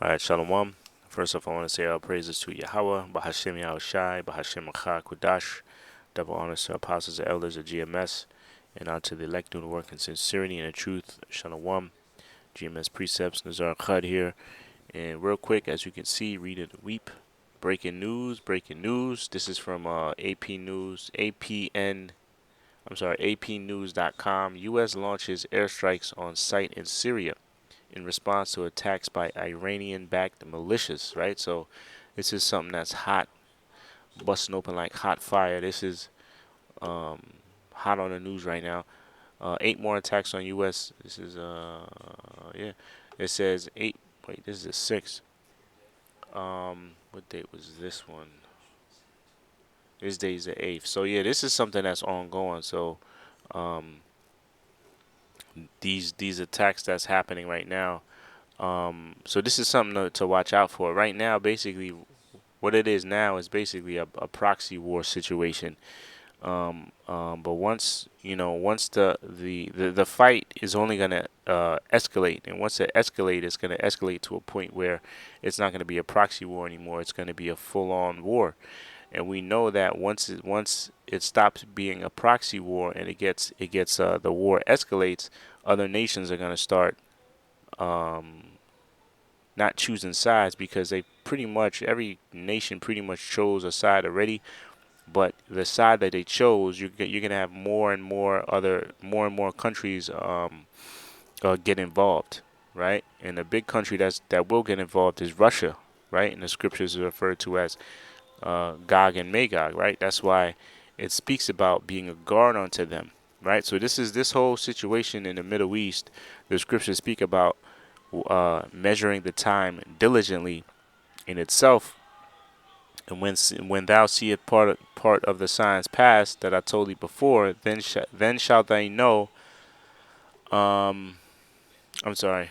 Alright, shalawam. First off, I want to say all praises to Yahawah, bahasham Yahawashi, bahasham Kudash. Double honors to apostles and elders of GMS, and out to the elect doing the work in sincerity and in truth. Shalawam. GMS precepts, Nazar Khad here. And real quick, as you can see, read it weep. Breaking news, breaking news. This is from AP News, APnews.com. U.S. launches airstrikes on site in Syria in response to attacks by Iranian-backed militias, right? So this is something that's hot, busting open like hot fire. This is hot on the news right now. 8 more attacks on U.S. This is yeah. It says 8. Wait, this is a 6. What date was this one? This day is the 8th. So yeah, this is something that's ongoing. So um, these attacks that's happening right now. So this is something to watch out for. Right now, basically, what it is now is basically a proxy war situation. But once once the fight is only gonna escalate, and once it escalates, it's gonna escalate to a point where it's not gonna be a proxy war anymore. It's gonna be a full-on war, and we know that once it stops being a proxy war and the war escalates, other nations are gonna start not choosing sides because every nation pretty much chose a side already. But the side that they chose, you're gonna have more and more countries get involved, right? And a big country that will get involved is Russia, right? And the scriptures are referred to as Gog and Magog, right? That's why it speaks about being a guard unto them, right? So this whole situation in the Middle East. The scriptures speak about measuring the time diligently in itself. And when thou seest part of the signs past that I told thee before, then shalt thou know. Um, I'm sorry,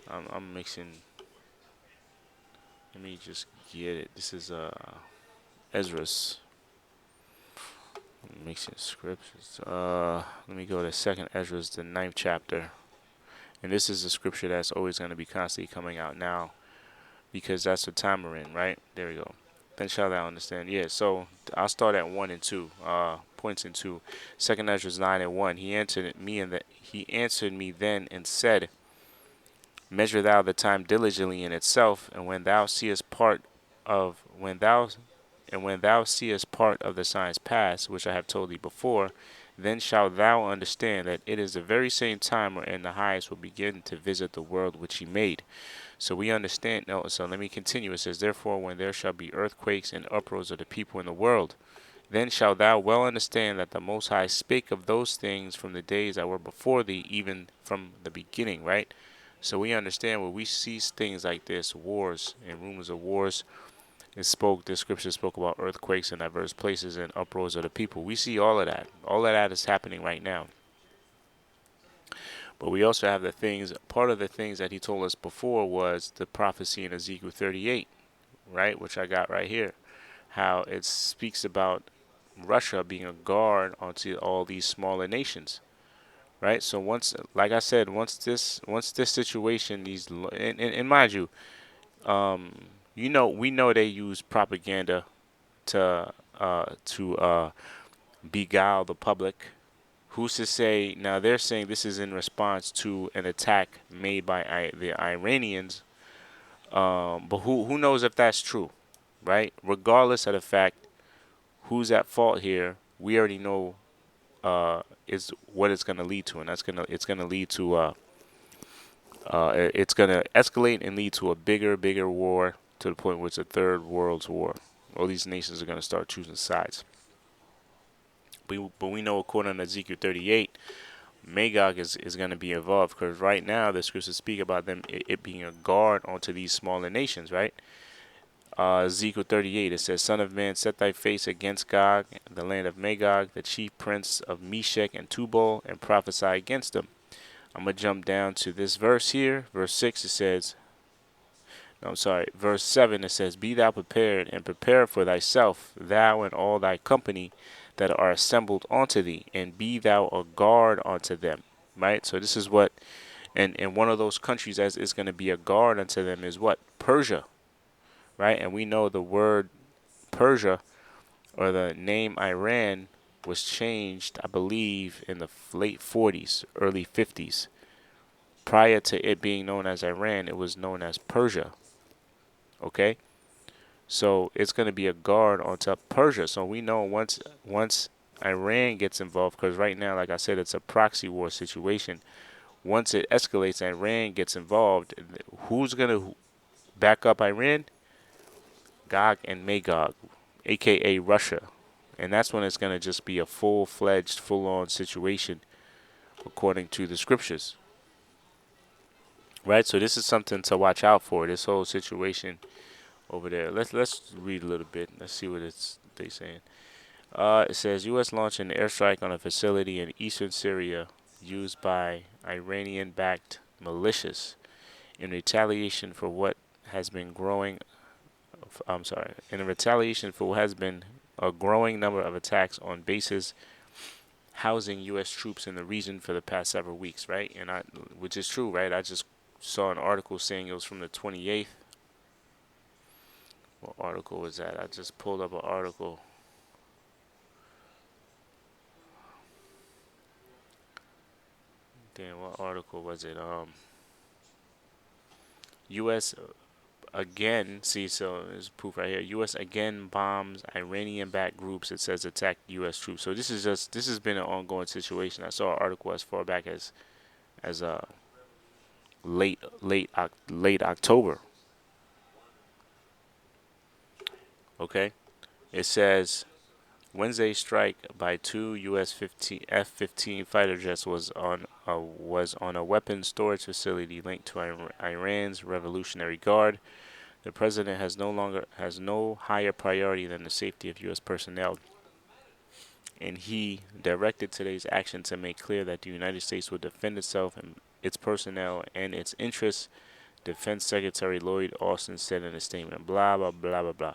I'm mixing. Let me just get it. This is Ezra's. I'm mixing scriptures. Let me go to Second Ezra's, the 9th chapter, and this is a scripture that's always going to be constantly coming out now, because that's the time we're in, right? There we go. Then shall thou understand. Yeah, so I'll start at 1 and 2. Points in 2. Second Ezra 9 and 1. He answered me then and said, measure thou the time diligently in itself, and when thou seest part of the signs past, which I have told thee before, then shalt thou understand that it is the very same time wherein the highest will begin to visit the world which he made. So we understand. No, so let me continue. It says, therefore, when there shall be earthquakes and uproars of the people in the world, then shalt thou well understand that the Most High spake of those things from the days that were before thee, even from the beginning, right? So we understand when we see things like this, wars and rumors of wars, the scripture spoke about earthquakes in diverse places and uproars of the people. We see all of that. All of that is happening right now. But we also have part of the things that he told us before was the prophecy in Ezekiel 38, right? Which I got right here. How it speaks about Russia being a guard onto all these smaller nations, right? So like I said, once this situation, and mind you, we know they use propaganda to beguile the public. Who's to say? Now they're saying this is in response to an attack made by the Iranians, but who knows if that's true, right? Regardless of the fact who's at fault here, we already know is what it's going to lead to, and it's going to lead to it's going to escalate and lead to a bigger war, to the point where it's a third world's war. All these nations are going to start choosing sides. But we know, according to Ezekiel 38, Magog is going to be involved, because right now the scriptures speak about it being a guard onto these smaller nations, right? Ezekiel 38, it says, son of man, set thy face against Gog, the land of Magog, the chief prince of Meshech and Tubal, and prophesy against them. I'm going to jump down to this verse here. Verse 6, it says, no, I'm sorry, verse 7, it says, be thou prepared, and prepare for thyself, thou and all thy company that are assembled unto thee, and be thou a guard unto them. Right? So this is what And one of those countries that is going to be a guard unto them is what? Persia, right? And we know the word Persia, or the name Iran, was changed, I believe, in the late 40s, early 50s. Prior to it being known as Iran, it was known as Persia. Okay, so it's going to be a guard onto Persia. So we know once Iran gets involved, because right now, like I said, it's a proxy war situation. Once it escalates, Iran gets involved. Who's going to back up Iran? Gog and Magog, aka Russia. And that's when it's going to just be a full-fledged, full-on situation according to the scriptures. Right? So this is something to watch out for, this whole situation over there. Let's read a little bit. Let's see what they saying. It says U.S. launched an airstrike on a facility in eastern Syria used by Iranian-backed militias in retaliation for what has been growing. In retaliation for what has been a growing number of attacks on bases housing U.S. troops in the region for the past several weeks, right? Which is true, right? I just saw an article saying it was from the 28th. What article was that? I just pulled up an article. Damn, what article was it? U.S. again, see, so there's proof right here. U.S. again bombs Iranian-backed groups. It says attack U.S. troops. So this has been an ongoing situation. I saw an article as far back as late October. Okay, it says Wednesday strike by two U.S. F-15 fighter jets was on a weapons storage facility linked to Iran's Revolutionary Guard. The president has no higher priority than the safety of U.S. personnel, and he directed today's action to make clear that the United States will defend itself and its personnel and its interests. Defense Secretary Lloyd Austin said in a statement. Blah blah blah blah blah.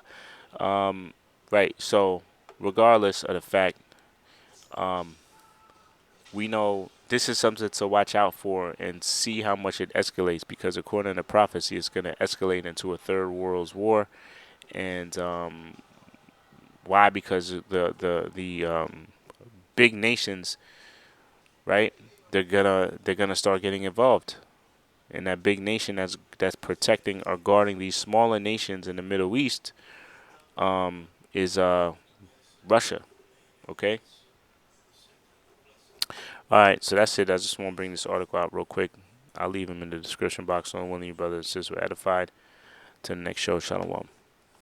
Right. So, regardless of the fact, we know this is something to watch out for and see how much it escalates, because according to prophecy, it's going to escalate into a third world war. And why? Because the big nations, right? They're gonna start getting involved, and that big nation that's protecting or guarding these smaller nations in the Middle East is Russia. Okay. All right, so that's it. I just want to bring this article out real quick. I'll leave them in the description box. So one of you brothers and sisters were edified. To the next show, shalawam.